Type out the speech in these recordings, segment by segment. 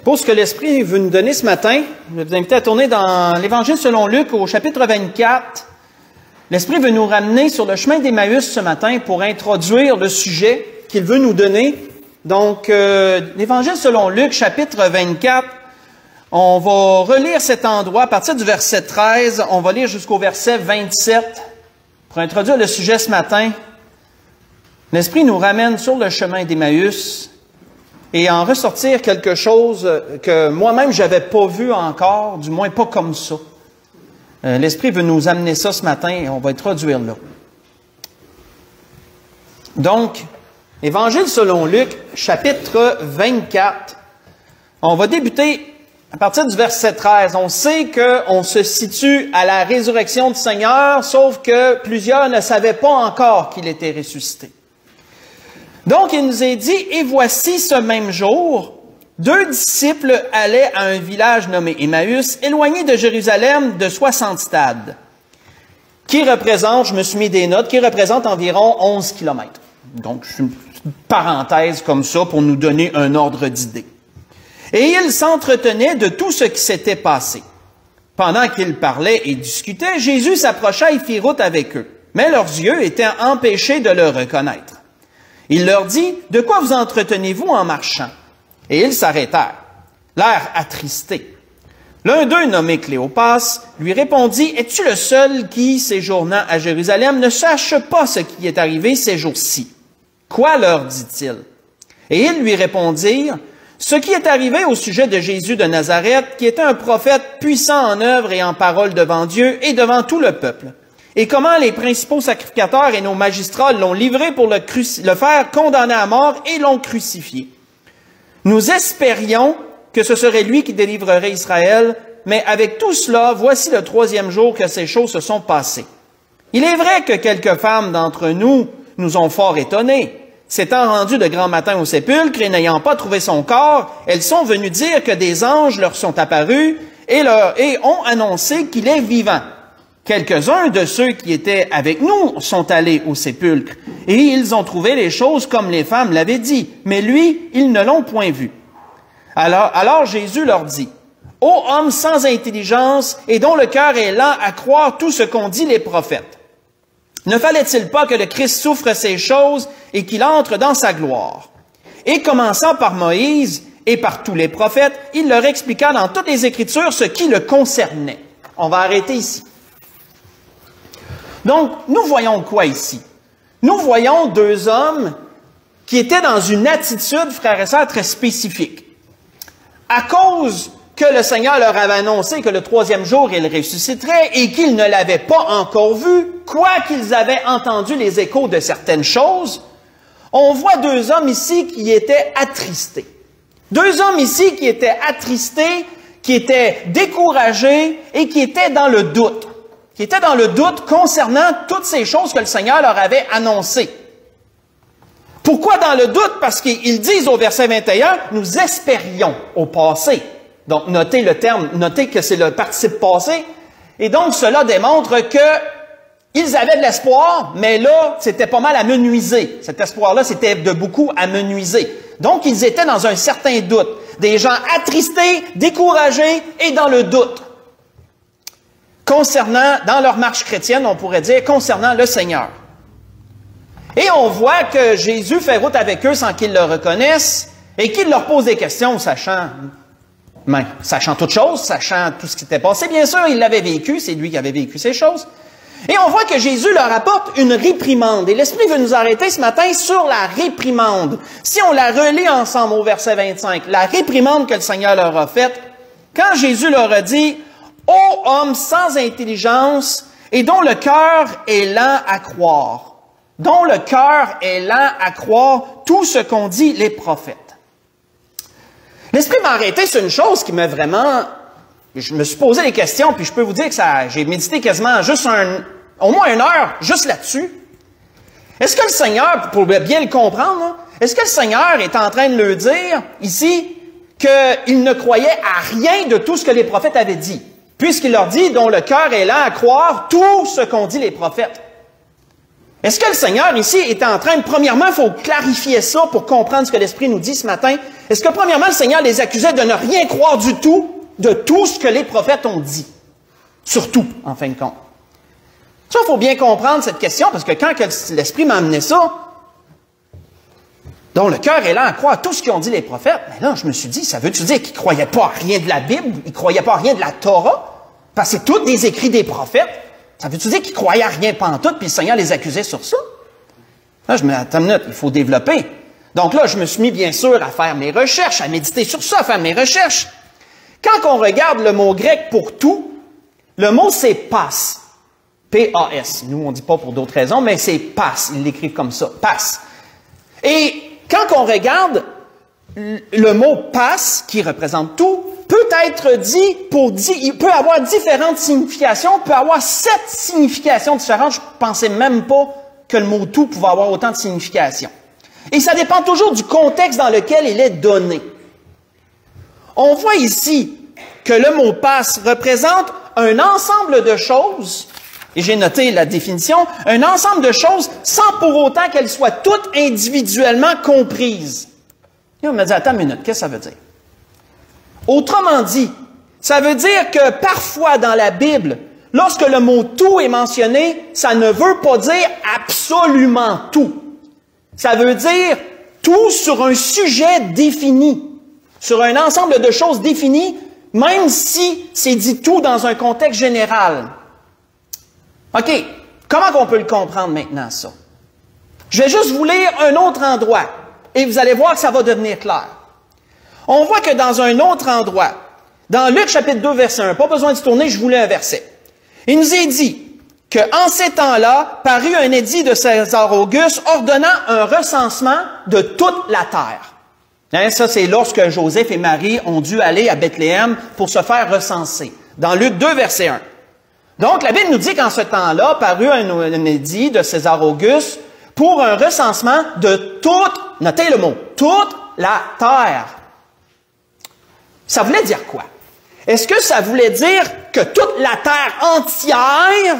Pour ce que l'Esprit veut nous donner ce matin, je vais vous inviter à tourner dans l'Évangile selon Luc au chapitre 24. L'Esprit veut nous ramener sur le chemin d'Emmaüs ce matin pour introduire le sujet qu'il veut nous donner. Donc, l'Évangile selon Luc, chapitre 24, on va relire cet endroit à partir du verset 13, on va lire jusqu'au verset 27 pour introduire le sujet ce matin. L'Esprit nous ramène sur le chemin d'Emmaüs et en ressortir quelque chose que moi-même je n'avais pas vu encore, du moins pas comme ça. L'Esprit veut nous amener ça ce matin et on va introduire là. Donc, Évangile selon Luc, chapitre 24. On va débuter à partir du verset 13. On sait qu'on se situe à la résurrection du Seigneur, sauf que plusieurs ne savaient pas encore qu'il était ressuscité. Donc, il nous est dit, « Et voici ce même jour, deux disciples allaient à un village nommé Emmaüs, éloigné de Jérusalem de 60 stades, qui représente, je me suis mis des notes, qui représente environ 11 kilomètres. Donc, c'est une parenthèse comme ça pour nous donner un ordre d'idée. Et ils s'entretenaient de tout ce qui s'était passé. Pendant qu'ils parlaient et discutaient, Jésus s'approcha et fit route avec eux. Mais leurs yeux étaient empêchés de le reconnaître. Il leur dit, « De quoi vous entretenez-vous en marchant? » Et ils s'arrêtèrent, l'air attristés. L'un d'eux, nommé Cléopas, lui répondit, « Es-tu le seul qui, séjournant à Jérusalem, ne sache pas ce qui est arrivé ces jours-ci? » Quoi leur dit-il? Et ils lui répondirent, « Ce qui est arrivé au sujet de Jésus de Nazareth, qui était un prophète puissant en œuvre et en parole devant Dieu et devant tout le peuple. Et comment les principaux sacrificateurs et nos magistrats l'ont livré pour le faire condamner à mort et l'ont crucifié. Nous espérions que ce serait lui qui délivrerait Israël, mais avec tout cela, voici le 3e jour que ces choses se sont passées. Il est vrai que quelques femmes d'entre nous nous ont fort étonnés. S'étant rendues de grand matin au sépulcre et n'ayant pas trouvé son corps, elles sont venues dire que des anges leur sont apparus et ont annoncé qu'il est vivant. Quelques-uns de ceux qui étaient avec nous sont allés au sépulcre, et ils ont trouvé les choses comme les femmes l'avaient dit, mais lui, ils ne l'ont point vu. Alors Jésus leur dit, « Ô homme sans intelligence, et dont le cœur est lent à croire tout ce qu'ont dit les prophètes, ne fallait-il pas que le Christ souffre ces choses et qu'il entre dans sa gloire? » Et commençant par Moïse et par tous les prophètes, il leur expliqua dans toutes les Écritures ce qui le concernait. On va arrêter ici. Donc, nous voyons quoi ici? Nous voyons deux hommes qui étaient dans une attitude, frères et sœurs, très spécifique. À cause que le Seigneur leur avait annoncé que le 3e jour, il ressusciterait et qu'ils ne l'avaient pas encore vu, quoiqu'ils avaient entendu les échos de certaines choses, on voit deux hommes ici qui étaient attristés. Deux hommes ici qui étaient attristés, qui étaient découragés et qui étaient dans le doute. Qui étaient dans le doute concernant toutes ces choses que le Seigneur leur avait annoncées. Pourquoi dans le doute? Parce qu'ils disent au verset 21, « Nous espérions au passé. » Donc, notez le terme, notez que c'est le participe passé. Et donc, cela démontre qu'ils avaient de l'espoir, mais là, c'était pas mal amenuisé. Cet espoir-là, c'était de beaucoup amenuisé. Donc, ils étaient dans un certain doute. Des gens attristés, découragés et dans le doute. Concernant, dans leur marche chrétienne, on pourrait dire, concernant le Seigneur. Et on voit que Jésus fait route avec eux sans qu'ils le reconnaissent et qu'il leur pose des questions, sachant toutes choses, sachant tout ce qui s'était passé. Bien sûr, il l'avait vécu, c'est lui qui avait vécu ces choses. Et on voit que Jésus leur apporte une réprimande. Et l'Esprit veut nous arrêter ce matin sur la réprimande. Si on la relit ensemble au verset 25, la réprimande que le Seigneur leur a faite, quand Jésus leur a dit, « Ô homme sans intelligence et dont le cœur est lent à croire. » Dont le cœur est lent à croire tout ce qu'ont dit les prophètes. L'Esprit m'a arrêté sur une chose qui m'a vraiment... Je me suis posé des questions, puis je peux vous dire que j'ai médité quasiment juste au moins 1 heure juste là-dessus. Est-ce que le Seigneur, pour bien le comprendre, est-ce que le Seigneur est en train de leur dire ici qu'il ne croyait à rien de tout ce que les prophètes avaient dit? Puisqu'il leur dit, dont le cœur est lent à croire tout ce qu'ont dit les prophètes. Est-ce que le Seigneur ici est en train, premièrement, il faut clarifier ça pour comprendre ce que l'Esprit nous dit ce matin. Est-ce que premièrement, le Seigneur les accusait de ne rien croire du tout de tout ce que les prophètes ont dit? Surtout, en fin de compte. Ça, il faut bien comprendre cette question, parce que quand l'Esprit m'a amené ça, dont le cœur est là à croire à tout ce qu'ils ont dit les prophètes, mais là, je me suis dit, ça veut-tu dire qu'ils ne croyaient pas à rien de la Bible, ils ne croyaient pas à rien de la Torah, parce que c'est tous des écrits des prophètes? Ça veut-tu dire qu'ils croyaient à rien pantoute, puis le Seigneur les accusait sur ça? Là, je me dis, attends une minute, il faut développer. Donc là, je me suis mis, bien sûr, à faire mes recherches, à méditer sur ça, à faire mes recherches. Quand on regarde le mot grec pour tout, le mot c'est pas. P-A-S. Nous, on ne dit pas pour d'autres raisons, mais c'est pas. Ils l'écrivent comme ça. Pas. Et quand on regarde le mot pas, qui représente tout, peut être dit il peut avoir différentes significations, peut avoir 7 significations différentes. Je ne pensais même pas que le mot tout pouvait avoir autant de significations. Et ça dépend toujours du contexte dans lequel il est donné. On voit ici que le mot passe représente un ensemble de choses, et j'ai noté la définition, un ensemble de choses sans pour autant qu'elles soient toutes individuellement comprises. Et on me dit, attends une minute, qu'est-ce que ça veut dire? Autrement dit, ça veut dire que parfois dans la Bible, lorsque le mot tout est mentionné, ça ne veut pas dire absolument tout. Ça veut dire tout sur un sujet défini, sur un ensemble de choses définies, même si c'est dit tout dans un contexte général. OK, comment on peut le comprendre maintenant, ça? Je vais juste vous lire un autre endroit, et vous allez voir que ça va devenir clair. On voit que dans un autre endroit, dans Luc chapitre 2, verset 1, pas besoin de tourner, je vous lis un verset. Il nous est dit qu'en ces temps-là, parut un édit de César Auguste ordonnant un recensement de toute la terre. Hein, ça, c'est lorsque Joseph et Marie ont dû aller à Bethléem pour se faire recenser. Dans Luc 2, verset 1. Donc, la Bible nous dit qu'en ce temps-là, parut un édit de César Auguste pour un recensement de toute, notez le mot, toute la terre. Ça voulait dire quoi? Est-ce que ça voulait dire que toute la terre entière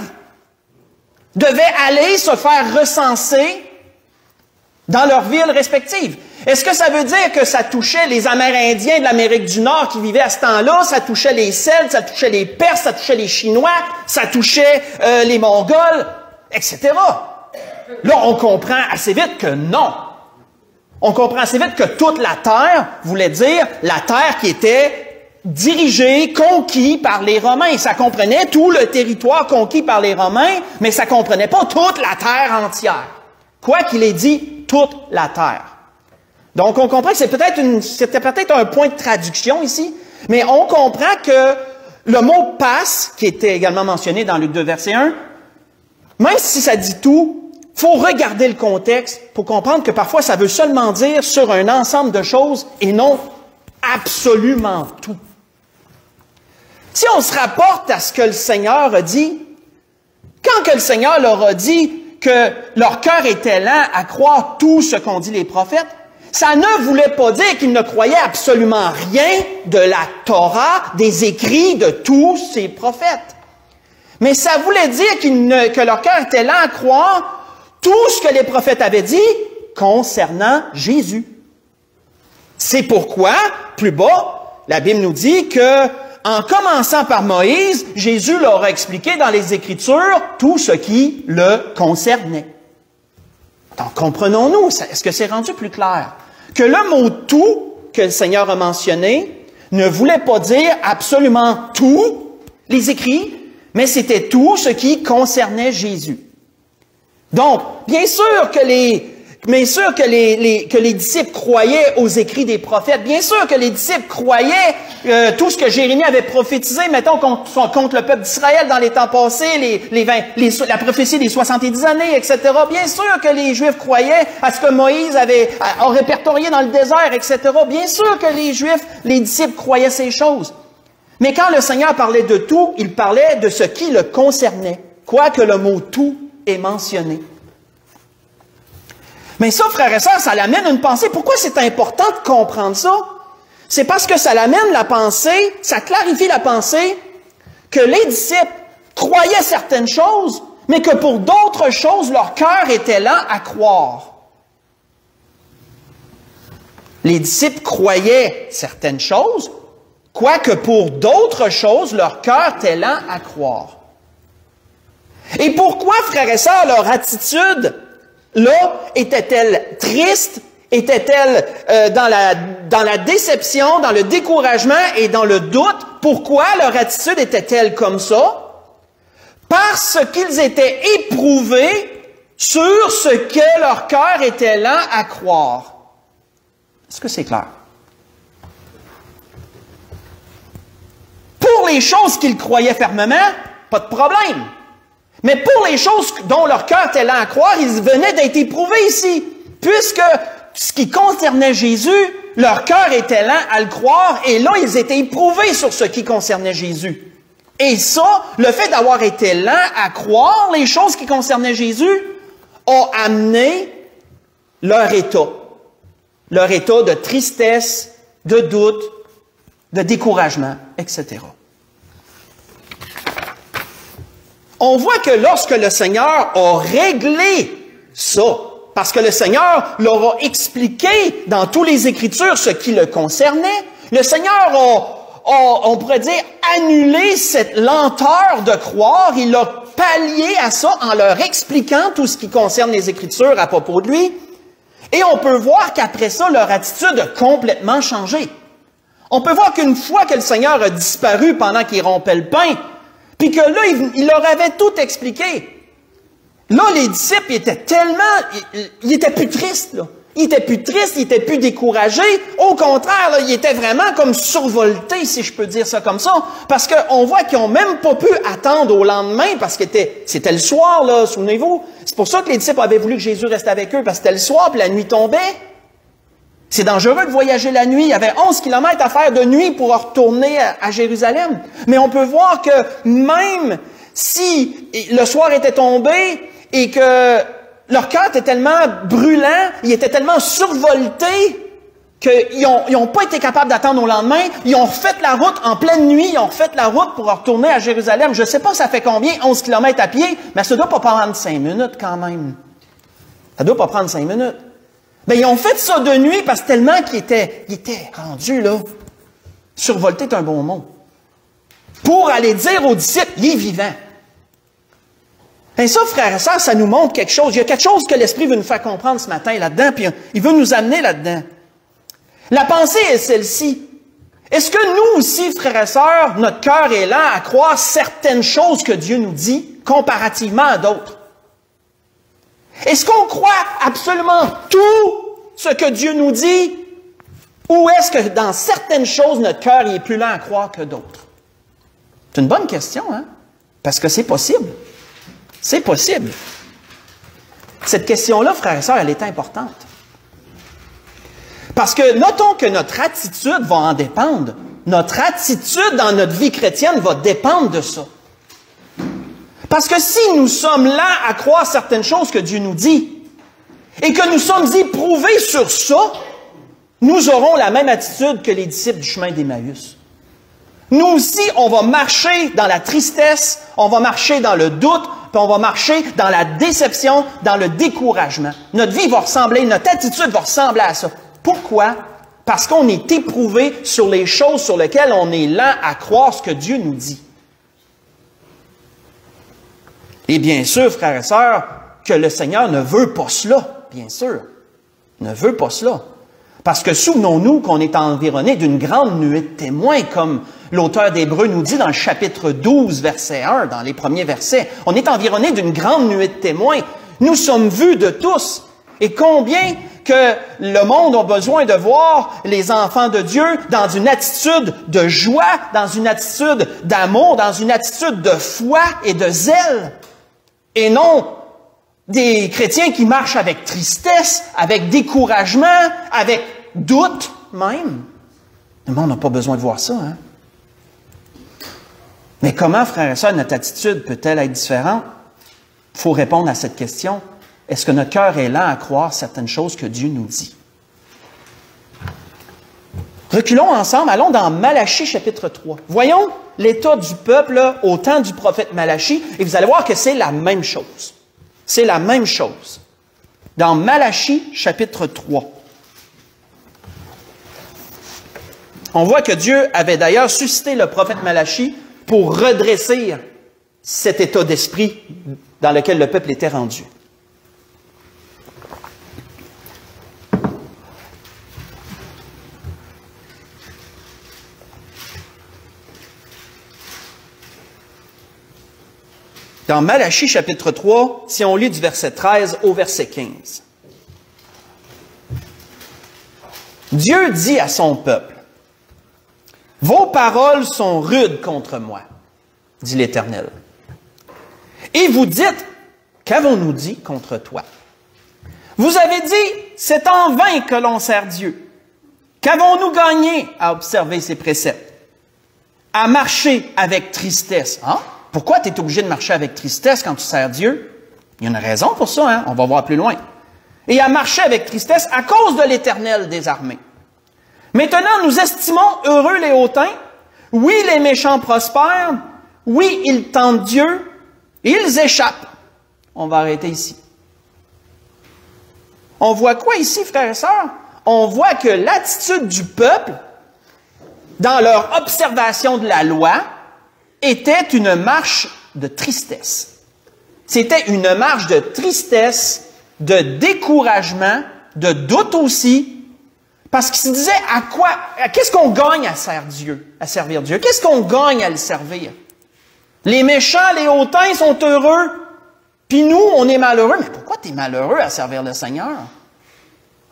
devait aller se faire recenser dans leurs villes respectives? Est-ce que ça veut dire que ça touchait les Amérindiens de l'Amérique du Nord qui vivaient à ce temps-là, ça touchait les Celtes, ça touchait les Perses, ça touchait les Chinois, ça touchait les Mongols, etc. Là, on comprend assez vite que non. On comprend assez vite que toute la terre voulait dire la terre qui était dirigé, conquis par les Romains. Ça comprenait tout le territoire conquis par les Romains, mais ça comprenait pas toute la terre entière. Quoi qu'il ait dit, toute la terre. Donc, on comprend que c'était peut-être un point de traduction ici, mais on comprend que le mot « passe », qui était également mentionné dans Luc 2, verset 1, même si ça dit tout, il faut regarder le contexte pour comprendre que parfois ça veut seulement dire sur un ensemble de choses et non absolument tout. Si on se rapporte à ce que le Seigneur a dit, quand que le Seigneur leur a dit que leur cœur était lent à croire tout ce qu'ont dit les prophètes, ça ne voulait pas dire qu'ils ne croyaient absolument rien de la Torah, des écrits de tous ces prophètes. Mais ça voulait dire que leur cœur était lent à croire tout ce que les prophètes avaient dit concernant Jésus. C'est pourquoi, plus bas, la Bible nous dit que, en commençant par Moïse, Jésus leur a expliqué dans les Écritures tout ce qui le concernait. Donc, comprenons-nous, est-ce que c'est rendu plus clair? Que le mot « tout » que le Seigneur a mentionné ne voulait pas dire absolument tout les écrits, mais c'était tout ce qui concernait Jésus. Donc, bien sûr que les disciples croyaient aux écrits des prophètes. Bien sûr que les disciples croyaient tout ce que Jérémie avait prophétisé, mettons, contre le peuple d'Israël dans les temps passés, la prophétie des 70 années, etc. Bien sûr que les Juifs croyaient à ce que Moïse a répertorié dans le désert, etc. Bien sûr que les disciples croyaient ces choses. Mais quand le Seigneur parlait de tout, il parlait de ce qui le concernait, quoique le mot « tout » est mentionné. Mais ça, frères et sœurs, ça l'amène à une pensée. Pourquoi c'est important de comprendre ça? C'est parce que ça l'amène la pensée, ça clarifie la pensée que les disciples croyaient certaines choses, mais que pour d'autres choses, leur cœur était lent à croire. Les disciples croyaient certaines choses, quoique pour d'autres choses, leur cœur était lent à croire. Et pourquoi, frères et sœurs, leur attitude, là, était-elle triste? Était-elle dans la déception, dans le découragement et dans le doute? Pourquoi leur attitude était-elle comme ça? Parce qu'ils étaient éprouvés sur ce que leur cœur était lent à croire. Est-ce que c'est clair? Pour les choses qu'ils croyaient fermement, pas de problème. Mais pour les choses dont leur cœur était lent à croire, ils venaient d'être éprouvés ici. Puisque ce qui concernait Jésus, leur cœur était lent à le croire, et là, ils étaient éprouvés sur ce qui concernait Jésus. Et ça, le fait d'avoir été lent à croire les choses qui concernaient Jésus, a amené leur état de tristesse, de doute, de découragement, etc. On voit que lorsque le Seigneur a réglé ça, parce que le Seigneur leur a expliqué dans toutes les Écritures ce qui le concernait, le Seigneur on pourrait dire, annulé cette lenteur de croire, il a pallié à ça en leur expliquant tout ce qui concerne les Écritures à propos de lui. Et on peut voir qu'après ça, leur attitude a complètement changé. On peut voir qu'une fois que le Seigneur a disparu pendant qu'il rompait le pain, puis que là, il leur avait tout expliqué. Là, les disciples, ils étaient plus tristes, là. Ils étaient plus tristes, ils étaient plus découragés. Au contraire, là, ils étaient vraiment comme survoltés, si je peux dire ça comme ça. Parce qu'on voit qu'ils n'ont même pas pu attendre au lendemain, parce que c'était le soir, là, souvenez-vous. C'est pour ça que les disciples avaient voulu que Jésus reste avec eux, parce que c'était le soir, puis la nuit tombait. C'est dangereux de voyager la nuit. Il y avait 11 kilomètres à faire de nuit pour retourner à Jérusalem. Mais on peut voir que même si le soir était tombé et que leur cœur était tellement brûlant, ils étaient tellement survoltés qu'ils n'ont pas été capables d'attendre au lendemain. Ils ont refait la route en pleine nuit, ils ont refait la route pour retourner à Jérusalem. Je ne sais pas ça fait combien, 11 kilomètres à pied, mais ça ne doit pas prendre 5 minutes quand même. Ça ne doit pas prendre 5 minutes. Ben, ils ont fait ça de nuit parce que tellement qu'ils étaient rendus, là. Survoltés est un bon mot. Pour aller dire aux disciples, il est vivant. Et ça, frères et sœurs, ça nous montre quelque chose. Il y a quelque chose que l'Esprit veut nous faire comprendre ce matin là-dedans, puis il veut nous amener là-dedans. La pensée est celle-ci. Est-ce que nous aussi, frères et sœurs, notre cœur est lent à croire certaines choses que Dieu nous dit comparativement à d'autres? Est-ce qu'on croit absolument tout ce que Dieu nous dit? Ou est-ce que dans certaines choses, notre cœur est plus lent à croire que d'autres? C'est une bonne question, hein? Parce que c'est possible. C'est possible. Cette question-là, frères et sœurs, elle est importante. Parce que notons que notre attitude va en dépendre. Notre attitude dans notre vie chrétienne va dépendre de ça. Parce que si nous sommes lents à croire certaines choses que Dieu nous dit, et que nous sommes éprouvés sur ça, nous aurons la même attitude que les disciples du chemin d'Emmaüs. Nous aussi, on va marcher dans la tristesse, on va marcher dans le doute, puis on va marcher dans la déception, dans le découragement. Notre vie va ressembler, notre attitude va ressembler à ça. Pourquoi? Parce qu'on est éprouvé sur les choses sur lesquelles on est lent à croire ce que Dieu nous dit. Et bien sûr, frères et sœurs, que le Seigneur ne veut pas cela, bien sûr. Ne veut pas cela. Parce que souvenons-nous qu'on est environné d'une grande nuée de témoins, comme l'auteur d'Hébreux nous dit dans le chapitre 12, verset 1, dans les premiers versets. On est environné d'une grande nuée de témoins. Nous sommes vus de tous. Et combien que le monde a besoin de voir les enfants de Dieu dans une attitude de joie, dans une attitude d'amour, dans une attitude de foi et de zèle. Et non des chrétiens qui marchent avec tristesse, avec découragement, avec doute même. Le monde n'a pas besoin de voir ça, hein? Mais comment, frères et sœurs, notre attitude peut-elle être différente? Il faut répondre à cette question. Est-ce que notre cœur est lent à croire certaines choses que Dieu nous dit? Reculons ensemble, allons dans Malachie chapitre 3. Voyons l'état du peuple là, au temps du prophète Malachie, et vous allez voir que c'est la même chose. C'est la même chose. Dans Malachie chapitre 3. On voit que Dieu avait d'ailleurs suscité le prophète Malachie pour redresser cet état d'esprit dans lequel le peuple était rendu. Dans Malachie chapitre 3, si on lit du verset 13 au verset 15. Dieu dit à son peuple, « Vos paroles sont rudes contre moi, dit l'Éternel. Et vous dites, qu'avons-nous dit contre toi? Vous avez dit, c'est en vain que l'on sert Dieu. Qu'avons-nous gagné à observer ses préceptes? À marcher avec tristesse. » Hein? Pourquoi tu es obligé de marcher avec tristesse quand tu sers Dieu? Il y a une raison pour ça, hein? On va voir plus loin. Et à marcher avec tristesse à cause de l'Éternel des armées. Maintenant, nous estimons heureux les hautains. Oui, les méchants prospèrent. Oui, ils tentent Dieu. Ils échappent. On va arrêter ici. On voit quoi ici, frères et sœurs? On voit que l'attitude du peuple, dans leur observation de la loi, était une marche de tristesse. C'était une marche de tristesse, de découragement, de doute aussi, parce qu'ils se disaient qu'est-ce qu'on gagne à servir Dieu? Qu'est-ce qu'on gagne à le servir? Les méchants, les hautains sont heureux, puis nous, on est malheureux. Mais pourquoi tu es malheureux à servir le Seigneur?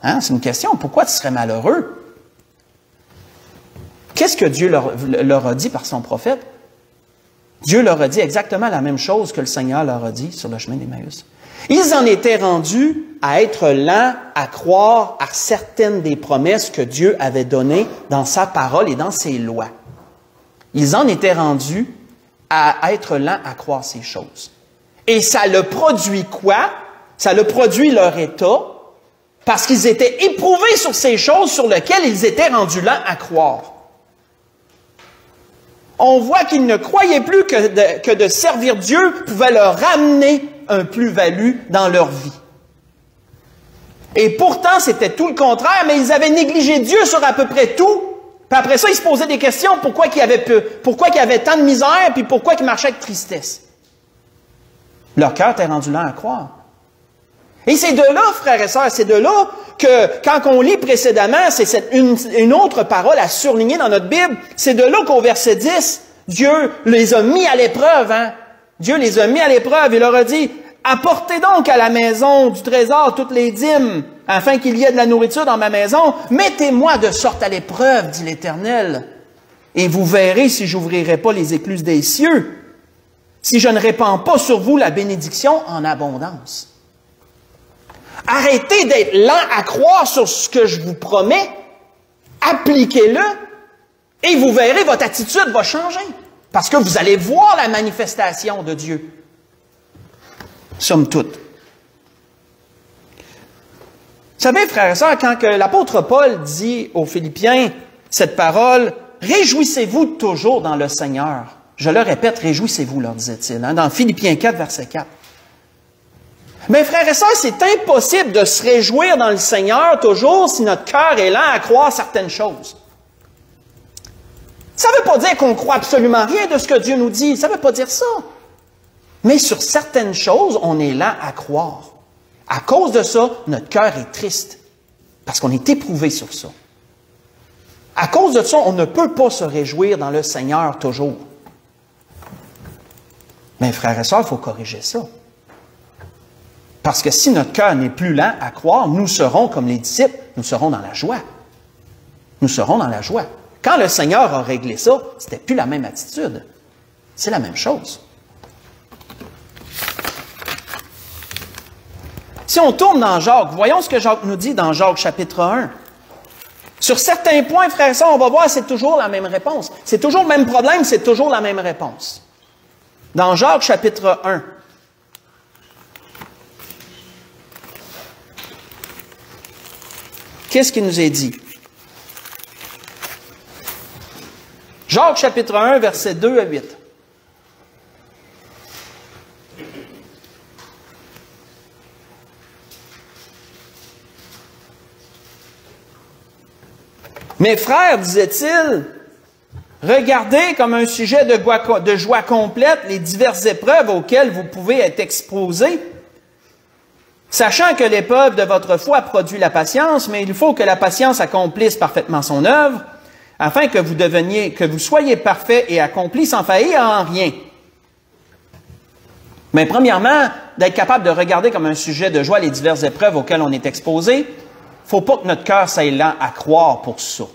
Hein? C'est une question. Pourquoi tu serais malheureux? Qu'est-ce que Dieu leur a dit par son prophète? Dieu leur a dit exactement la même chose que le Seigneur leur a dit sur le chemin d'Emmaüs. Ils en étaient rendus à être lents à croire à certaines des promesses que Dieu avait données dans sa parole et dans ses lois. Ils en étaient rendus à être lents à croire ces choses. Et ça le produit quoi? Ça le produit leur état, parce qu'ils étaient éprouvés sur ces choses sur lesquelles ils étaient rendus lents à croire. On voit qu'ils ne croyaient plus que de servir Dieu pouvait leur ramener un plus-value dans leur vie. Et pourtant, c'était tout le contraire, mais ils avaient négligé Dieu sur à peu près tout. Puis après ça, ils se posaient des questions, pourquoi il y avait tant de misère, puis pourquoi ils marchaient avec tristesse. Leur cœur était rendu lent à croire. Et c'est de là, frères et sœurs, c'est de là que, quand on lit précédemment, c'est une autre parole à surligner dans notre Bible, c'est de là qu'au verset 10, Dieu les a mis à l'épreuve. Hein? Dieu les a mis à l'épreuve. Il leur a dit, « Apportez donc à la maison du trésor toutes les dîmes, afin qu'il y ait de la nourriture dans ma maison. Mettez-moi de sorte à l'épreuve, dit l'Éternel, et vous verrez si j'ouvrirai pas les écluses des cieux, si je ne répands pas sur vous la bénédiction en abondance. » Arrêtez d'être lent à croire sur ce que je vous promets. Appliquez-le et vous verrez, votre attitude va changer. Parce que vous allez voir la manifestation de Dieu. Somme toute. Vous savez, frères et sœurs, quand l'apôtre Paul dit aux Philippiens cette parole, « Réjouissez-vous toujours dans le Seigneur. » Je le répète, « Réjouissez-vous » leur disait-il, hein, dans Philippiens 4, verset 4. Mais frères et sœurs, c'est impossible de se réjouir dans le Seigneur toujours si notre cœur est lent à croire certaines choses. Ça ne veut pas dire qu'on ne croit absolument rien de ce que Dieu nous dit. Ça ne veut pas dire ça. Mais sur certaines choses, on est lent à croire. À cause de ça, notre cœur est triste. Parce qu'on est éprouvé sur ça. À cause de ça, on ne peut pas se réjouir dans le Seigneur toujours. Mais frères et sœurs, il faut corriger ça. Parce que si notre cœur n'est plus lent à croire, nous serons comme les disciples, nous serons dans la joie. Nous serons dans la joie. Quand le Seigneur a réglé ça, ce n'était plus la même attitude. C'est la même chose. Si on tourne dans Jacques, voyons ce que Jacques nous dit dans Jacques chapitre 1. Sur certains points, frères et sœurs, on va voir, c'est toujours la même réponse. C'est toujours le même problème, c'est toujours la même réponse. Dans Jacques chapitre 1. Qu'est-ce qui nous est dit? Jacques chapitre 1, versets 2 à 8. Mes frères, disait-il, regardez comme un sujet de joie complète les diverses épreuves auxquelles vous pouvez être exposés, sachant que l'épreuve de votre foi produit la patience, mais il faut que la patience accomplisse parfaitement son œuvre, afin que vous soyez parfaits et accomplis sans faillir en rien. Mais premièrement, d'être capable de regarder comme un sujet de joie les diverses épreuves auxquelles on est exposé, faut pas que notre cœur soit lent à croire pour ça.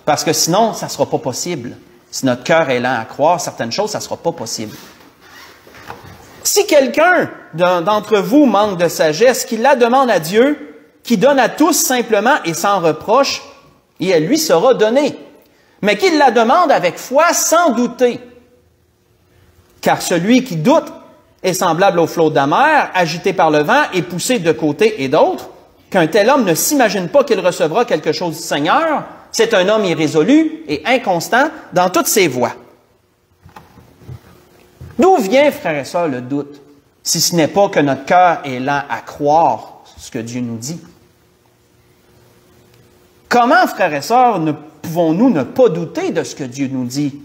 Parce que sinon, ça ne sera pas possible. Si notre cœur est lent à croire certaines choses, ça ne sera pas possible. Si quelqu'un d'entre vous manque de sagesse, qu'il la demande à Dieu, qui donne à tous simplement et sans reproche, et elle lui sera donnée. Mais qu'il la demande avec foi sans douter. Car celui qui doute est semblable au flot de la mer, agité par le vent et poussé de côté et d'autre, qu'un tel homme ne s'imagine pas qu'il recevra quelque chose du Seigneur. C'est un homme irrésolu et inconstant dans toutes ses voies. D'où vient, frères et sœurs, le doute, si ce n'est pas que notre cœur est lent à croire ce que Dieu nous dit? Comment, frères et sœurs, pouvons-nous ne pas douter de ce que Dieu nous dit?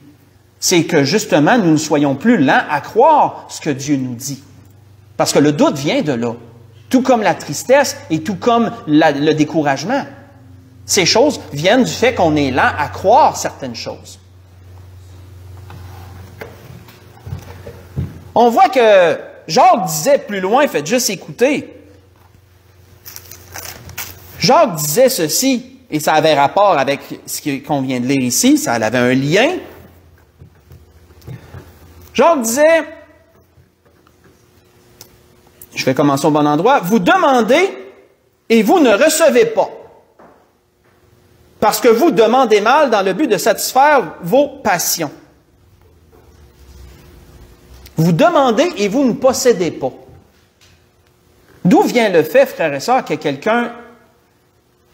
C'est que, justement, nous ne soyons plus lents à croire ce que Dieu nous dit. Parce que le doute vient de là. Tout comme la tristesse et tout comme le découragement. Ces choses viennent du fait qu'on est lent à croire certaines choses. On voit que Jacques disait plus loin, faites juste écouter. Jacques disait ceci, et ça avait rapport avec ce qu'on vient de lire ici, ça avait un lien. Jacques disait, je vais commencer au bon endroit, vous demandez et vous ne recevez pas. Parce que vous demandez mal dans le but de satisfaire vos passions. Vous demandez et vous ne possédez pas. D'où vient le fait, frères et sœurs, que quelqu'un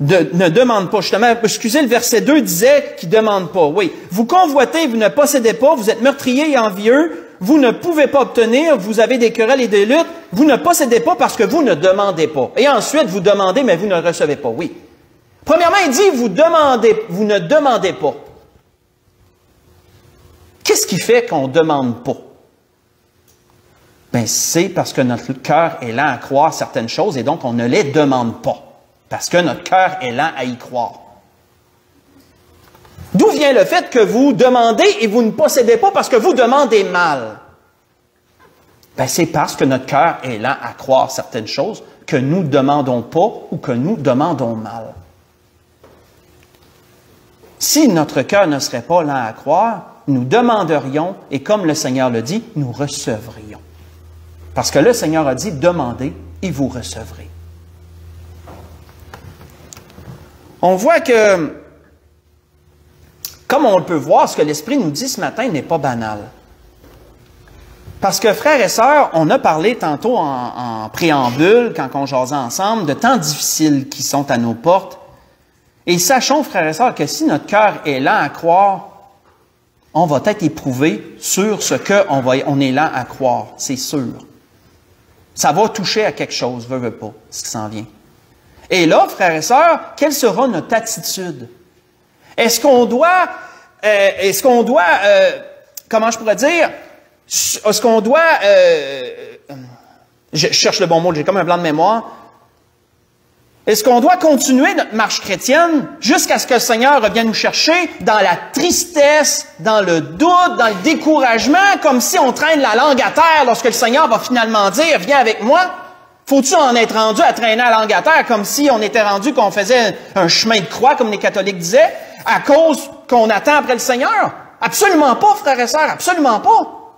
ne demande pas? Justement, excusez, le verset 2 disait qu'il ne demande pas. Oui, vous convoitez, vous ne possédez pas, vous êtes meurtriers et envieux, vous ne pouvez pas obtenir, vous avez des querelles et des luttes, vous ne possédez pas parce que vous ne demandez pas. Et ensuite, vous demandez, mais vous ne recevez pas. Oui. Premièrement, il dit, vous ne demandez pas. Qu'est-ce qui fait qu'on ne demande pas? Ben, c'est parce que notre cœur est lent à croire certaines choses et donc on ne les demande pas. Parce que notre cœur est lent à y croire. D'où vient le fait que vous demandez et vous ne possédez pas parce que vous demandez mal? Ben, c'est parce que notre cœur est lent à croire certaines choses que nous ne demandons pas ou que nous demandons mal. Si notre cœur ne serait pas lent à croire, nous demanderions et comme le Seigneur le dit, nous recevrions. Parce que le Seigneur a dit, demandez et vous recevrez. On voit que, comme on peut voir, ce que l'Esprit nous dit ce matin n'est pas banal. Parce que, frères et sœurs, on a parlé tantôt en préambule, quand on jasait ensemble, de temps difficiles qui sont à nos portes. Et sachons, frères et sœurs, que si notre cœur est lent à croire, on va être éprouvé sur ce qu'on est lent à croire, c'est sûr. Ça va toucher à quelque chose, veut pas, ce qui s'en vient. Et là, frères et sœurs, quelle sera notre attitude? Est-ce qu'on doit, comment je pourrais dire, est-ce qu'on doit, je cherche le bon mot, j'ai comme un blanc de mémoire. Est-ce qu'on doit continuer notre marche chrétienne jusqu'à ce que le Seigneur revienne nous chercher dans la tristesse, dans le doute, dans le découragement, comme si on traîne la langue à terre lorsque le Seigneur va finalement dire « Viens avec moi ». Faut-tu en être rendu à traîner la langue à terre comme si on était rendu qu'on faisait un chemin de croix, comme les catholiques disaient, à cause qu'on attend après le Seigneur? Absolument pas, frères et sœurs, absolument pas.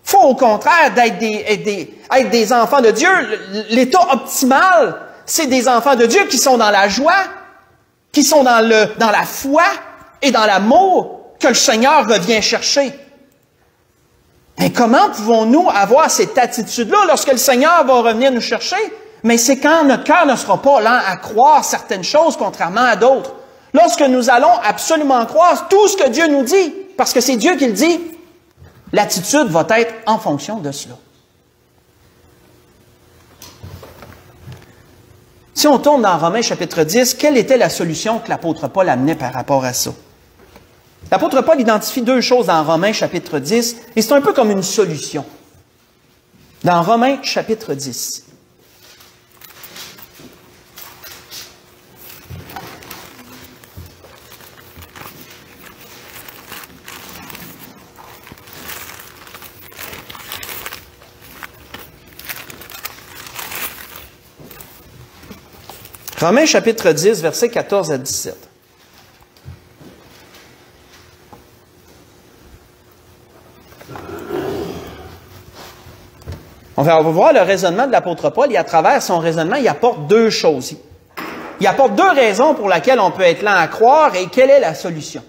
Faut au contraire être des enfants de Dieu. L'état optimal, c'est des enfants de Dieu qui sont dans la joie, qui sont dans la foi et dans l'amour que le Seigneur revient chercher. Mais comment pouvons-nous avoir cette attitude-là lorsque le Seigneur va revenir nous chercher? Mais c'est quand notre cœur ne sera pas lent à croire certaines choses, contrairement à d'autres. lorsque nous allons absolument croire tout ce que Dieu nous dit, parce que c'est Dieu qui le dit, l'attitude va être en fonction de cela. Si on tourne dans Romains chapitre 10, quelle était la solution que l'apôtre Paul amenait par rapport à ça? L'apôtre Paul identifie deux choses dans Romains chapitre 10, et c'est un peu comme une solution. Dans Romains chapitre 10. Romains chapitre 10, versets 14 à 17. On va voir le raisonnement de l'apôtre Paul, et à travers son raisonnement, il apporte deux choses. Il apporte deux raisons pour lesquelles on peut être lent à croire, et quelle est la solution.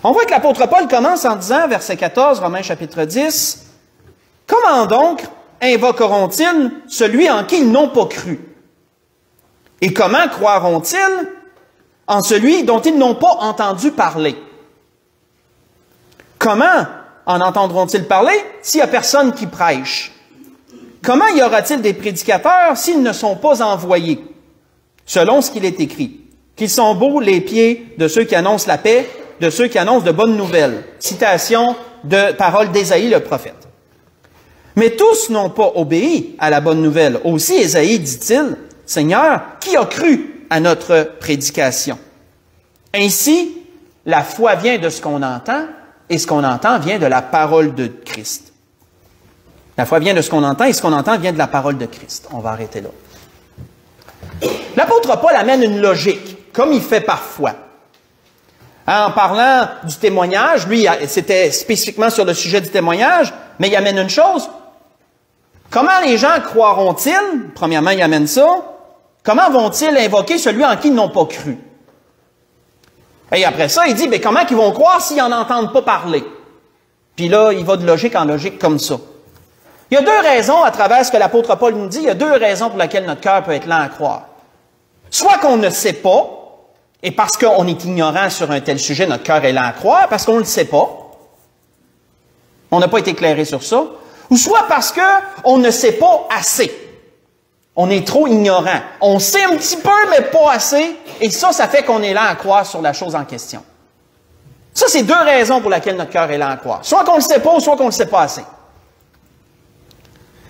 On voit que l'apôtre Paul commence en disant, verset 14, Romains chapitre 10, « Comment donc invoqueront-ils celui en qui ils n'ont pas cru? Et comment croiront-ils en celui dont ils n'ont pas entendu parler? Comment en entendront-ils parler s'il n'y a personne qui prêche? Comment y aura-t-il des prédicateurs s'ils ne sont pas envoyés? Selon ce qu'il est écrit, qu'ils sont beaux les pieds de ceux qui annoncent la paix, de ceux qui annoncent de bonnes nouvelles. » Citation de parole d'Ésaïe le prophète. Mais tous n'ont pas obéi à la bonne nouvelle. Aussi Ésaïe dit-il, « Seigneur, qui a cru à notre prédication? » Ainsi, la foi vient de ce qu'on entend, et ce qu'on entend vient de la parole de Christ. La foi vient de ce qu'on entend, et ce qu'on entend vient de la parole de Christ. On va arrêter là. L'apôtre Paul amène une logique, comme il fait parfois. En parlant du témoignage, lui, c'était spécifiquement sur le sujet du témoignage, mais il amène une chose. Comment les gens croiront-ils? Premièrement, il amène ça. Comment vont-ils invoquer celui en qui ils n'ont pas cru? Et après ça, il dit, mais comment ils vont croire s'ils n'en entendent pas parler? Puis là, il va de logique en logique comme ça. Il y a deux raisons à travers ce que l'apôtre Paul nous dit, il y a deux raisons pour lesquelles notre cœur peut être lent à croire. Soit qu'on ne sait pas, et parce qu'on est ignorant sur un tel sujet, notre cœur est lent à croire, parce qu'on ne le sait pas. On n'a pas été éclairé sur ça. Ou soit parce qu'on ne sait pas assez. On est trop ignorant. On sait un petit peu, mais pas assez. Et ça fait qu'on est lent à croire sur la chose en question. Ça, c'est deux raisons pour lesquelles notre cœur est lent à croire. Soit qu'on ne le sait pas, ou soit qu'on ne le sait pas assez.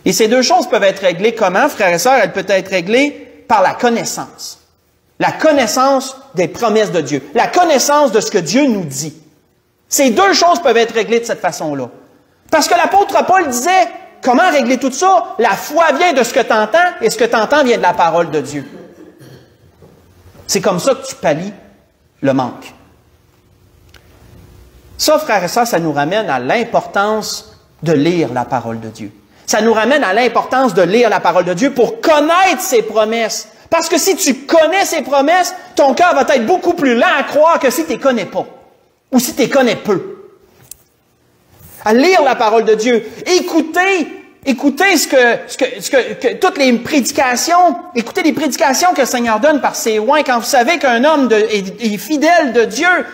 Et ces deux choses peuvent être réglées comment, frères et sœurs? Elles peuvent être réglées par la connaissance. La connaissance des promesses de Dieu. La connaissance de ce que Dieu nous dit. Ces deux choses peuvent être réglées de cette façon-là. Parce que l'apôtre Paul disait, comment régler tout ça? La foi vient de ce que tu entends, et ce que tu entends vient de la parole de Dieu. C'est comme ça que tu pallies le manque. Ça, frères et sœurs, ça nous ramène à l'importance de lire la parole de Dieu. Ça nous ramène à l'importance de lire la parole de Dieu pour connaître ses promesses. Parce que si tu connais ses promesses, ton cœur va être beaucoup plus lent à croire que si tu ne les connais pas. Ou si tu les connais peu. À lire la parole de Dieu. Écoutez toutes les prédications. Écoutez les prédications que le Seigneur donne par ses oints. Quand vous savez qu'un homme est fidèle de Dieu,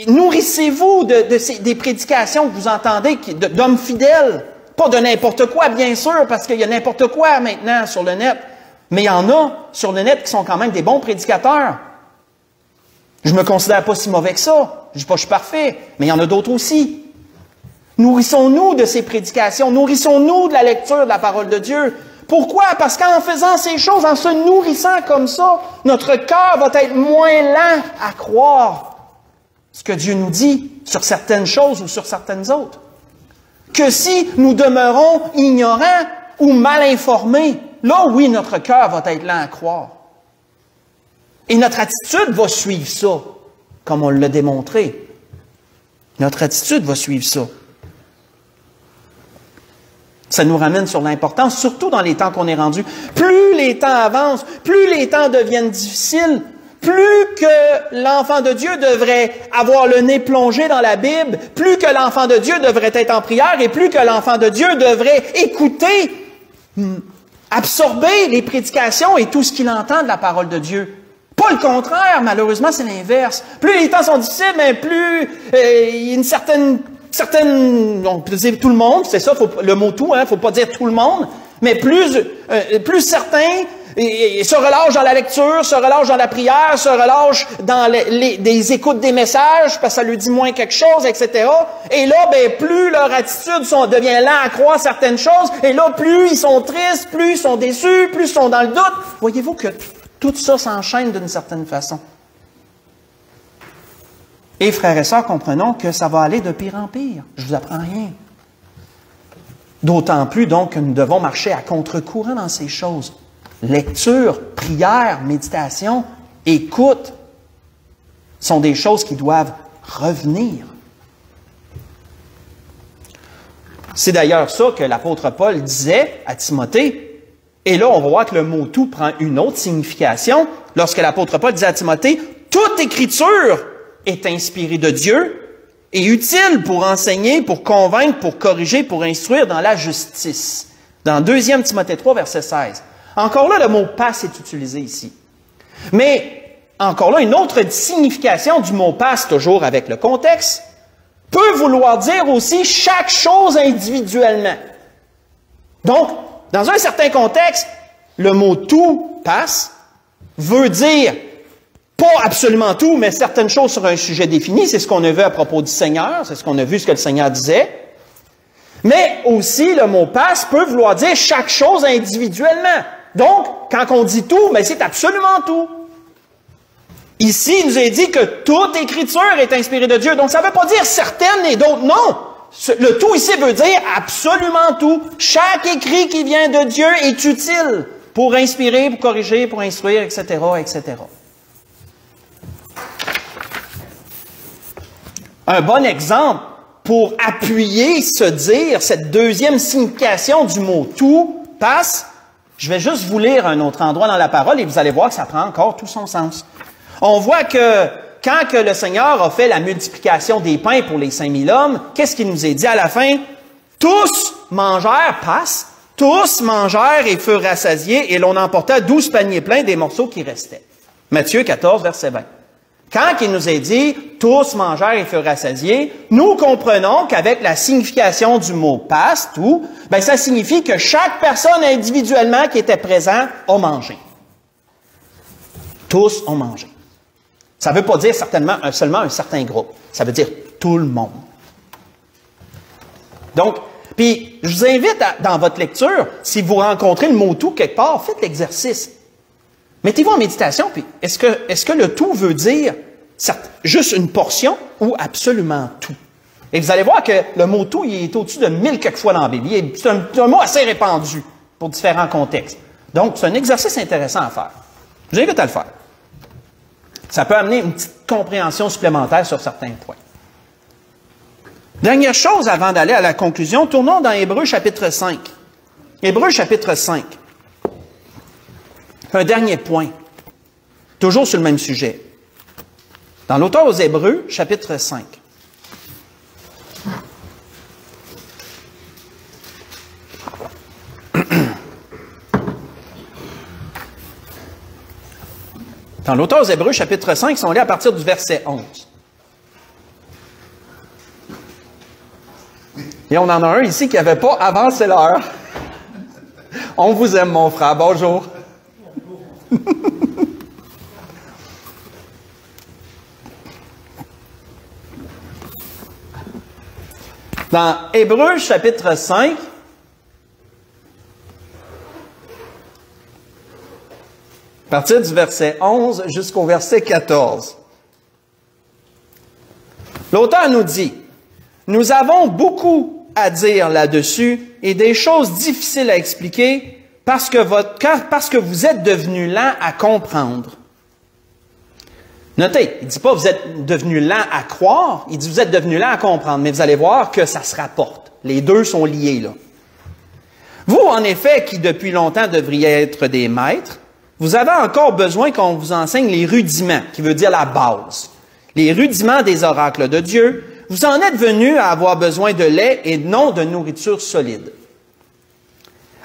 nourrissez-vous des prédications que vous entendez d'hommes fidèles. Pas de n'importe quoi, bien sûr, parce qu'il y a n'importe quoi maintenant sur le net. Mais il y en a sur le net qui sont quand même des bons prédicateurs. Je me considère pas si mauvais que ça. Je dis pas que je suis parfait, mais il y en a d'autres aussi. Nourrissons-nous de ces prédications. Nourrissons-nous de la lecture de la parole de Dieu. Pourquoi? Parce qu'en faisant ces choses, en se nourrissant comme ça, notre cœur va être moins lent à croire ce que Dieu nous dit sur certaines choses ou sur certaines autres. Que si nous demeurons ignorants ou mal informés, là, oui, notre cœur va être lent à croire. Et notre attitude va suivre ça, comme on l'a démontré. Notre attitude va suivre ça. Ça nous ramène sur l'importance, surtout dans les temps qu'on est rendu. Plus les temps avancent, plus les temps deviennent difficiles, plus que l'enfant de Dieu devrait avoir le nez plongé dans la Bible, plus que l'enfant de Dieu devrait être en prière et plus que l'enfant de Dieu devrait écouter, absorber les prédications et tout ce qu'il entend de la parole de Dieu. Pas pas le contraire, malheureusement, c'est l'inverse. Plus les temps sont difficiles, mais plus il y a une certaine, on peut dire tout le monde, c'est ça, le mot tout, faut pas dire tout le monde, mais plus certains se relâchent dans la lecture, se relâchent dans la prière, se relâchent dans des écoutes des messages, parce que ça lui dit moins quelque chose, etc. Et là, plus leur attitude devient lent à croire certaines choses, et là, plus ils sont tristes, plus ils sont déçus, plus ils sont dans le doute. Voyez-vous que tout ça s'enchaîne d'une certaine façon. Et frères et sœurs, comprenons que ça va aller de pire en pire. Je vous apprends rien. D'autant plus, donc, que nous devons marcher à contre-courant dans ces choses. Lecture, prière, méditation, écoute sont des choses qui doivent revenir. C'est d'ailleurs ça que l'apôtre Paul disait à Timothée. Et là, on va voir que le mot « tout » prend une autre signification. Lorsque l'apôtre Paul dit à Timothée, « Toute écriture est inspirée de Dieu et utile pour enseigner, pour convaincre, pour corriger, pour instruire dans la justice. » Dans 2 Timothée 3, verset 16. Encore là, le mot « passe » est utilisé ici. Mais, encore là, une autre signification du mot « passe », toujours avec le contexte, peut vouloir dire aussi chaque chose individuellement. Donc, dans un certain contexte, le mot « tout » passe veut dire pas absolument tout, mais certaines choses sur un sujet défini. C'est ce qu'on a vu à propos du Seigneur, c'est ce qu'on a vu, ce que le Seigneur disait. Mais aussi, le mot « passe » peut vouloir dire chaque chose individuellement. Donc, quand on dit tout, c'est absolument tout. Ici, il nous est dit que toute écriture est inspirée de Dieu. Donc, ça ne veut pas dire certaines et d'autres. Non! Le tout ici veut dire absolument tout. Chaque écrit qui vient de Dieu est utile pour inspirer, pour corriger, pour instruire, etc., etc. Un bon exemple pour appuyer, se dire, cette deuxième signification du mot « tout » passe. Je vais juste vous lire un autre endroit dans la parole et vous allez voir que ça prend encore tout son sens. On voit que quand que le Seigneur a fait la multiplication des pains pour les 5000 hommes, qu'est-ce qu'il nous est dit à la fin? Tous mangèrent, passe, tous mangèrent et furent rassasiés et l'on emporta 12 paniers pleins des morceaux qui restaient. Matthieu 14, verset 20. Quand il nous est dit « tous mangèrent et furent rassasiés », nous comprenons qu'avec la signification du mot « passe », tout, ça signifie que chaque personne individuellement qui était présent a mangé. Tous ont mangé. Ça ne veut pas dire seulement un certain groupe. Ça veut dire tout le monde. Donc, puis je vous invite dans votre lecture, si vous rencontrez le mot « tout » quelque part, faites l'exercice. Mettez-vous en méditation, puis est-ce que le tout veut dire juste une portion ou absolument tout? Et vous allez voir que le mot tout, il est au-dessus de 1000 quelques fois dans la Bible. C'est un mot assez répandu pour différents contextes. Donc, c'est un exercice intéressant à faire. Je vous invite à le faire. Ça peut amener une petite compréhension supplémentaire sur certains points. Dernière chose avant d'aller à la conclusion, tournons dans Hébreux chapitre 5. Hébreux chapitre 5. Un dernier point, toujours sur le même sujet. Dans l'auteur aux Hébreux, chapitre 5. Dans l'auteur aux Hébreux, chapitre 5, ils sont allés à partir du verset 11. Et on en a un ici qui n'avait pas avancé l'heure. On vous aime, mon frère. Bonjour. Dans Hébreux chapitre 5, à partir du verset 11 jusqu'au verset 14, l'auteur nous dit, « Nous avons beaucoup à dire là-dessus et des choses difficiles à expliquer parce que vous êtes devenus lents à comprendre. » Notez, il ne dit pas vous êtes devenus lents à croire, il dit vous êtes devenus lents à comprendre, mais vous allez voir que ça se rapporte. Les deux sont liés là. Vous, en effet, qui depuis longtemps devriez être des maîtres, vous avez encore besoin qu'on vous enseigne les rudiments, qui veut dire la base. Les rudiments des oracles de Dieu, vous en êtes venus à avoir besoin de lait et non de nourriture solide.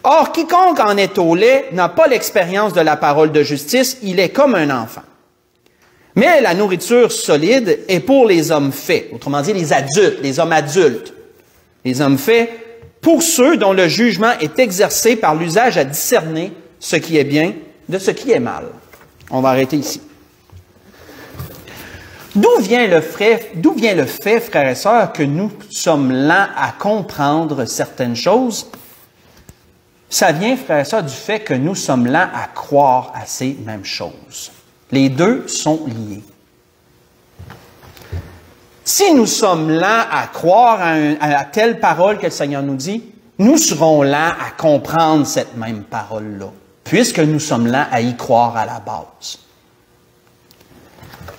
Or, quiconque en est au lait n'a pas l'expérience de la parole de justice, il est comme un enfant. Mais la nourriture solide est pour les hommes faits, autrement dit les adultes, les hommes adultes. Les hommes faits pour ceux dont le jugement est exercé par l'usage à discerner ce qui est bien de ce qui est mal. On va arrêter ici. D'où vient le fait, frères et sœurs, que nous sommes lents à comprendre certaines choses? Ça vient, frères et sœurs, du fait que nous sommes lents à croire à ces mêmes choses. Les deux sont liés. Si nous sommes lents à croire à telle parole que le Seigneur nous dit, nous serons lents à comprendre cette même parole-là, puisque nous sommes lents à y croire à la base.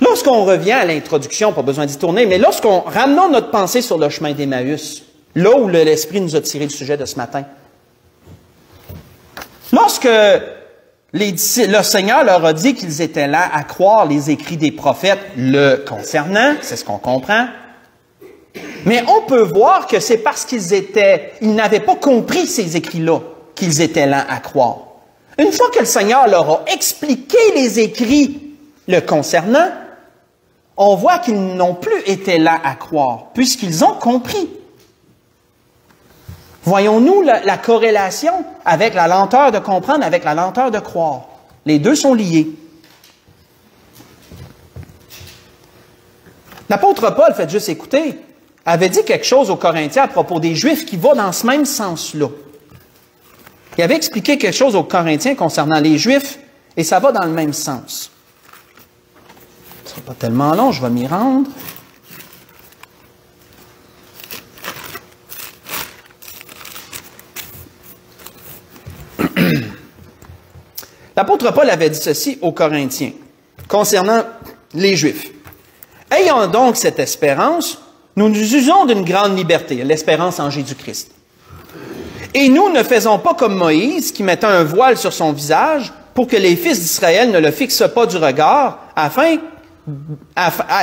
Lorsqu'on revient à l'introduction, pas besoin d'y tourner, mais lorsqu'on ramenons notre pensée sur le chemin d'Emmaüs, là où l'Esprit nous a tiré le sujet de ce matin, lorsque le Seigneur leur a dit qu'ils étaient là à croire les écrits des prophètes le concernant, c'est ce qu'on comprend, mais on peut voir que c'est parce ils n'avaient pas compris ces écrits-là qu'ils étaient là à croire. Une fois que le Seigneur leur a expliqué les écrits le concernant, on voit qu'ils n'ont plus été là à croire, puisqu'ils ont compris. Voyons-nous la corrélation avec la lenteur de comprendre, avec la lenteur de croire. Les deux sont liés. L'apôtre Paul, faites juste écouter, avait dit quelque chose aux Corinthiens à propos des Juifs qui va dans ce même sens-là. Il avait expliqué quelque chose aux Corinthiens concernant les Juifs, et ça va dans le même sens. Ce ne sera pas tellement long, je vais m'y rendre. L'apôtre Paul avait dit ceci aux Corinthiens, concernant les Juifs. « Ayant donc cette espérance, nous nous usons d'une grande liberté, l'espérance en Jésus-Christ. Et nous ne faisons pas comme Moïse, qui mettait un voile sur son visage, pour que les fils d'Israël ne le fixent pas du regard,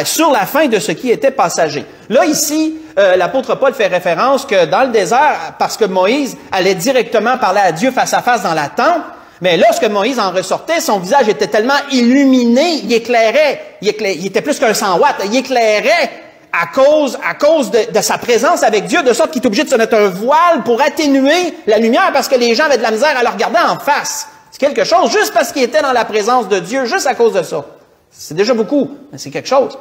sur la fin de ce qui était passager. » Là, ici, l'apôtre Paul fait référence que dans le désert, parce que Moïse allait directement parler à Dieu face à face dans la tente, mais lorsque Moïse en ressortait, son visage était tellement illuminé, il éclairait, il était plus qu'un 100 watts, il éclairait à cause de sa présence avec Dieu, de sorte qu'il est obligé de se mettre un voile pour atténuer la lumière, parce que les gens avaient de la misère à le regarder en face. C'est quelque chose, juste parce qu'il était dans la présence de Dieu, juste à cause de ça. C'est déjà beaucoup, mais c'est quelque chose.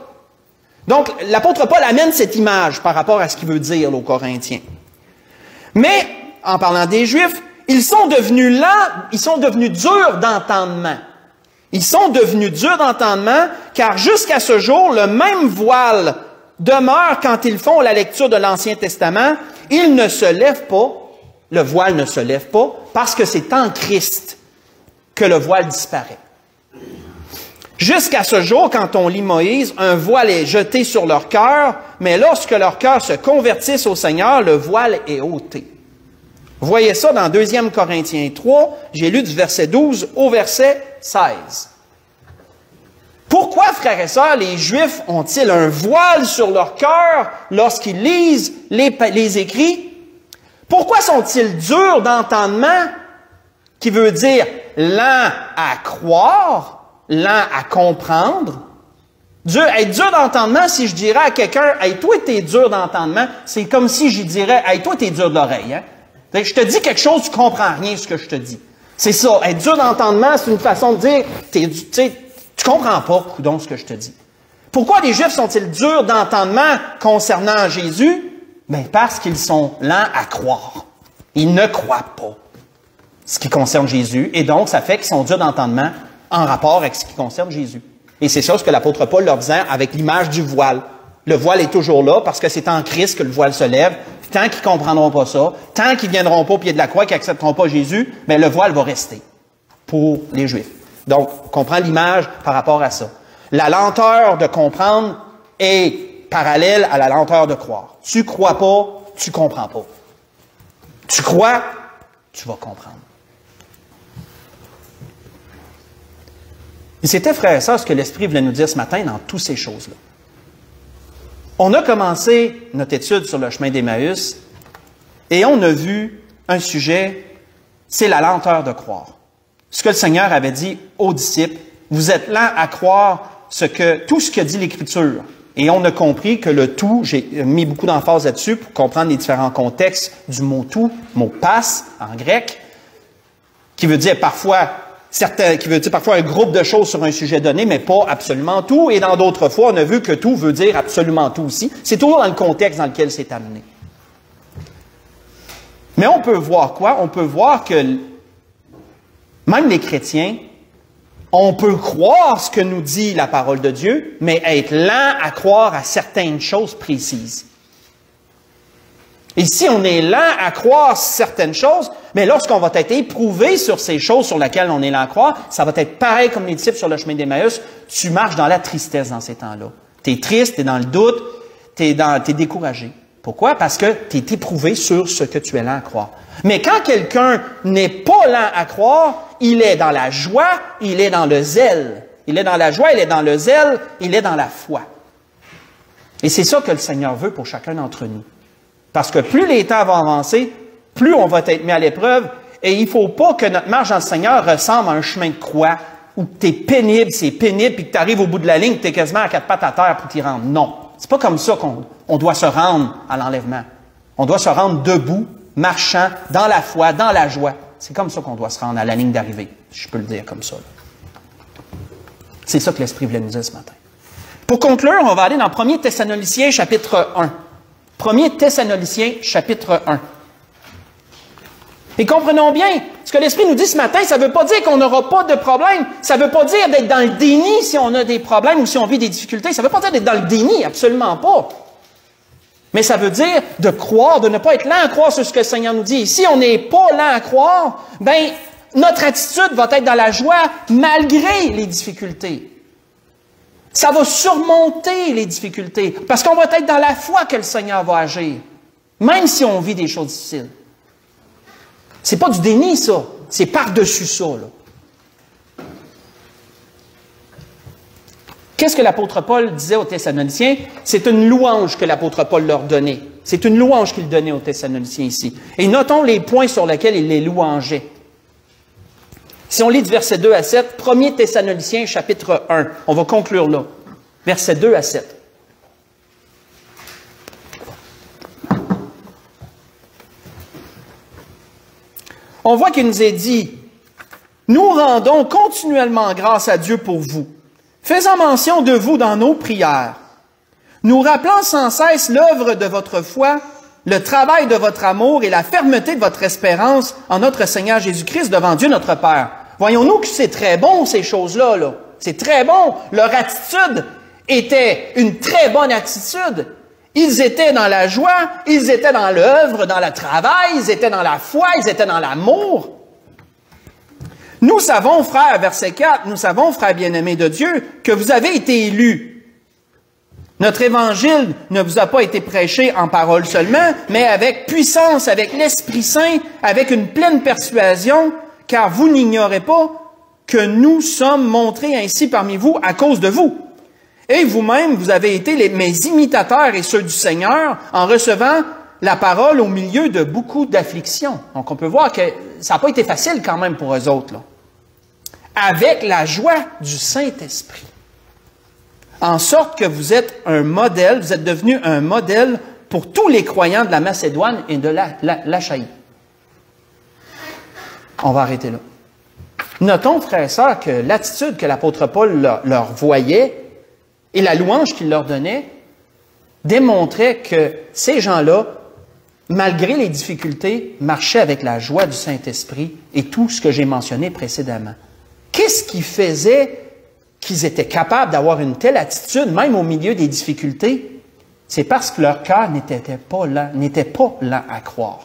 Donc, l'apôtre Paul amène cette image par rapport à ce qu'il veut dire aux Corinthiens. Mais, en parlant des Juifs, ils sont devenus lents, ils sont devenus durs d'entendement. Ils sont devenus durs d'entendement, car jusqu'à ce jour, le même voile demeure quand ils font la lecture de l'Ancien Testament. Il ne se lève pas, le voile ne se lève pas, parce que c'est en Christ que le voile disparaît. Jusqu'à ce jour, quand on lit Moïse, un voile est jeté sur leur cœur, mais lorsque leur cœur se convertissent au Seigneur, le voile est ôté. Vous voyez ça dans 2 Corinthiens 3, j'ai lu du verset 12 au verset 16. Pourquoi, frères et sœurs, les Juifs ont-ils un voile sur leur cœur lorsqu'ils lisent les écrits? Pourquoi sont-ils durs d'entendement, qui veut dire lents à croire, lents à comprendre? Être dur d'entendement, si je dirais à quelqu'un, « Hey, toi, t'es dur d'entendement », c'est comme si je dirais, « Hey, toi, t'es dur d'oreille. Hein? » Je te dis quelque chose, tu comprends rien de ce que je te dis. C'est ça. Être dur d'entendement, c'est une façon de dire, tu comprends pas, coudonc, ce que je te dis. Pourquoi les Juifs sont-ils durs d'entendement concernant Jésus? Ben, parce qu'ils sont lents à croire. Ils ne croient pas ce qui concerne Jésus, et donc, ça fait qu'ils sont durs d'entendement en rapport avec ce qui concerne Jésus. Et c'est ça ce que l'apôtre Paul leur disait avec l'image du voile. Le voile est toujours là, parce que c'est en Christ que le voile se lève. Tant qu'ils ne comprendront pas ça, tant qu'ils ne viendront pas au pied de la croix, qu'ils n'accepteront pas Jésus, mais le voile va rester pour les Juifs. Donc, on comprend l'image par rapport à ça. La lenteur de comprendre est parallèle à la lenteur de croire. Tu crois pas, tu comprends pas. Tu crois, tu vas comprendre. Et c'était, frères et sœurs, ce que l'Esprit voulait nous dire ce matin dans toutes ces choses-là. On a commencé notre étude sur le chemin d'Emmaüs et on a vu un sujet, c'est la lenteur de croire. Ce que le Seigneur avait dit aux disciples, vous êtes lents à croire tout ce que dit l'Écriture. Et on a compris que le tout, j'ai mis beaucoup d'emphase là-dessus pour comprendre les différents contextes du mot tout, mot pas en grec, qui veut dire parfois un groupe de choses sur un sujet donné, mais pas absolument tout. Et dans d'autres fois, on a vu que tout veut dire absolument tout aussi. C'est toujours dans le contexte dans lequel c'est amené. Mais on peut voir quoi? On peut voir que même les chrétiens, on peut croire ce que nous dit la parole de Dieu, mais être lent à croire à certaines choses précises. Et si on est lent à croire certaines choses, mais lorsqu'on va être éprouvé sur ces choses sur lesquelles on est lent à croire, ça va être pareil comme les disciples sur le chemin d'Emmaüs, tu marches dans la tristesse dans ces temps-là. Tu es triste, tu es dans le doute, tu es découragé. Pourquoi? Parce que tu es éprouvé sur ce que tu es lent à croire. Mais quand quelqu'un n'est pas lent à croire, il est dans la joie, il est dans le zèle. Il est dans la joie, il est dans le zèle, il est dans la foi. Et c'est ça que le Seigneur veut pour chacun d'entre nous. Parce que plus les temps vont avancer, plus on va être mis à l'épreuve, et il ne faut pas que notre marche dans le Seigneur ressemble à un chemin de croix, où tu es pénible, c'est pénible, puis que tu arrives au bout de la ligne, tu es quasiment à quatre pattes à terre pour t'y rendre. Non. C'est pas comme ça qu'on doit se rendre à l'enlèvement. On doit se rendre debout, marchant, dans la foi, dans la joie. C'est comme ça qu'on doit se rendre à la ligne d'arrivée, si je peux le dire comme ça. C'est ça que l'Esprit voulait nous dire ce matin. Pour conclure, on va aller dans 1 Thessaloniciens, chapitre 1. 1 Thessaloniciens, chapitre 1. Et comprenons bien, ce que l'Esprit nous dit ce matin, ça ne veut pas dire qu'on n'aura pas de problème. Ça ne veut pas dire d'être dans le déni si on a des problèmes ou si on vit des difficultés. Ça ne veut pas dire d'être dans le déni, absolument pas. Mais ça veut dire de croire, de ne pas être lent à croire sur ce que le Seigneur nous dit. Et si on n'est pas lent à croire, ben notre attitude va être dans la joie malgré les difficultés. Ça va surmonter les difficultés, parce qu'on va être dans la foi que le Seigneur va agir, même si on vit des choses difficiles. C'est pas du déni, ça. C'est par-dessus ça, là. Qu'est-ce que l'apôtre Paul disait aux Thessaloniciens? C'est une louange que l'apôtre Paul leur donnait. C'est une louange qu'il donnait aux Thessaloniciens ici. Et notons les points sur lesquels il les louangeait. Si on lit du verset 2 à 7, 1 Thessaloniciens, chapitre 1, on va conclure là. Versets 2 à 7. On voit qu'il nous est dit, « Nous rendons continuellement grâce à Dieu pour vous, faisant mention de vous dans nos prières, nous rappelant sans cesse l'œuvre de votre foi, le travail de votre amour et la fermeté de votre espérance en notre Seigneur Jésus-Christ devant Dieu notre Père. » Voyons-nous que c'est très bon, ces choses-là, là. C'est très bon. Leur attitude était une très bonne attitude. Ils étaient dans la joie, ils étaient dans l'œuvre, dans le travail, ils étaient dans la foi, ils étaient dans l'amour. Nous savons, frères, verset 4, nous savons, frères bien-aimés de Dieu, que vous avez été élus. Notre évangile ne vous a pas été prêché en parole seulement, mais avec puissance, avec l'Esprit Saint, avec une pleine persuasion, car vous n'ignorez pas que nous sommes montrés ainsi parmi vous à cause de vous. Et vous-même, vous avez été mes imitateurs et ceux du Seigneur en recevant la parole au milieu de beaucoup d'afflictions. Donc, on peut voir que ça n'a pas été facile quand même pour eux autres, là. Avec la joie du Saint-Esprit. En sorte que vous êtes un modèle, vous êtes devenu un modèle pour tous les croyants de la Macédoine et de l'Achaïe. On va arrêter là. Notons, frères et sœurs, que l'attitude que l'apôtre Paul leur voyait et la louange qu'il leur donnait démontrait que ces gens-là, malgré les difficultés, marchaient avec la joie du Saint-Esprit et tout ce que j'ai mentionné précédemment. Qu'est-ce qui faisait qu'ils étaient capables d'avoir une telle attitude, même au milieu des difficultés? C'est parce que leur cœur n'était pas lent à croire.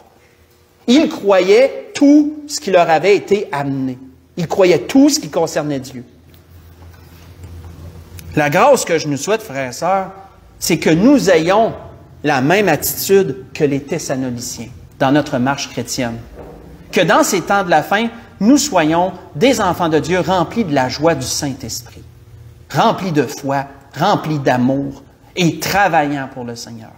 Ils croyaient tout ce qui leur avait été amené. Ils croyaient tout ce qui concernait Dieu. La grâce que je nous souhaite, frères et sœurs, c'est que nous ayons la même attitude que les Thessaloniciens dans notre marche chrétienne. Que dans ces temps de la fin, nous soyons des enfants de Dieu remplis de la joie du Saint-Esprit, remplis de foi, remplis d'amour et travaillant pour le Seigneur.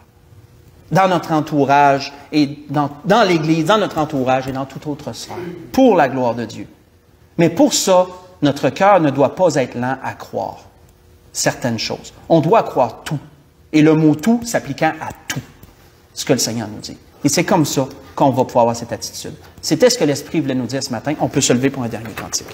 Dans notre entourage et dans l'Église, dans notre entourage et dans toute autre sphère, pour la gloire de Dieu. Mais pour ça, notre cœur ne doit pas être lent à croire. certaines choses. On doit croire tout. Et le mot « tout » s'appliquant à tout, ce que le Seigneur nous dit. Et c'est comme ça qu'on va pouvoir avoir cette attitude. C'était ce que l'Esprit voulait nous dire ce matin. On peut se lever pour un dernier cantique.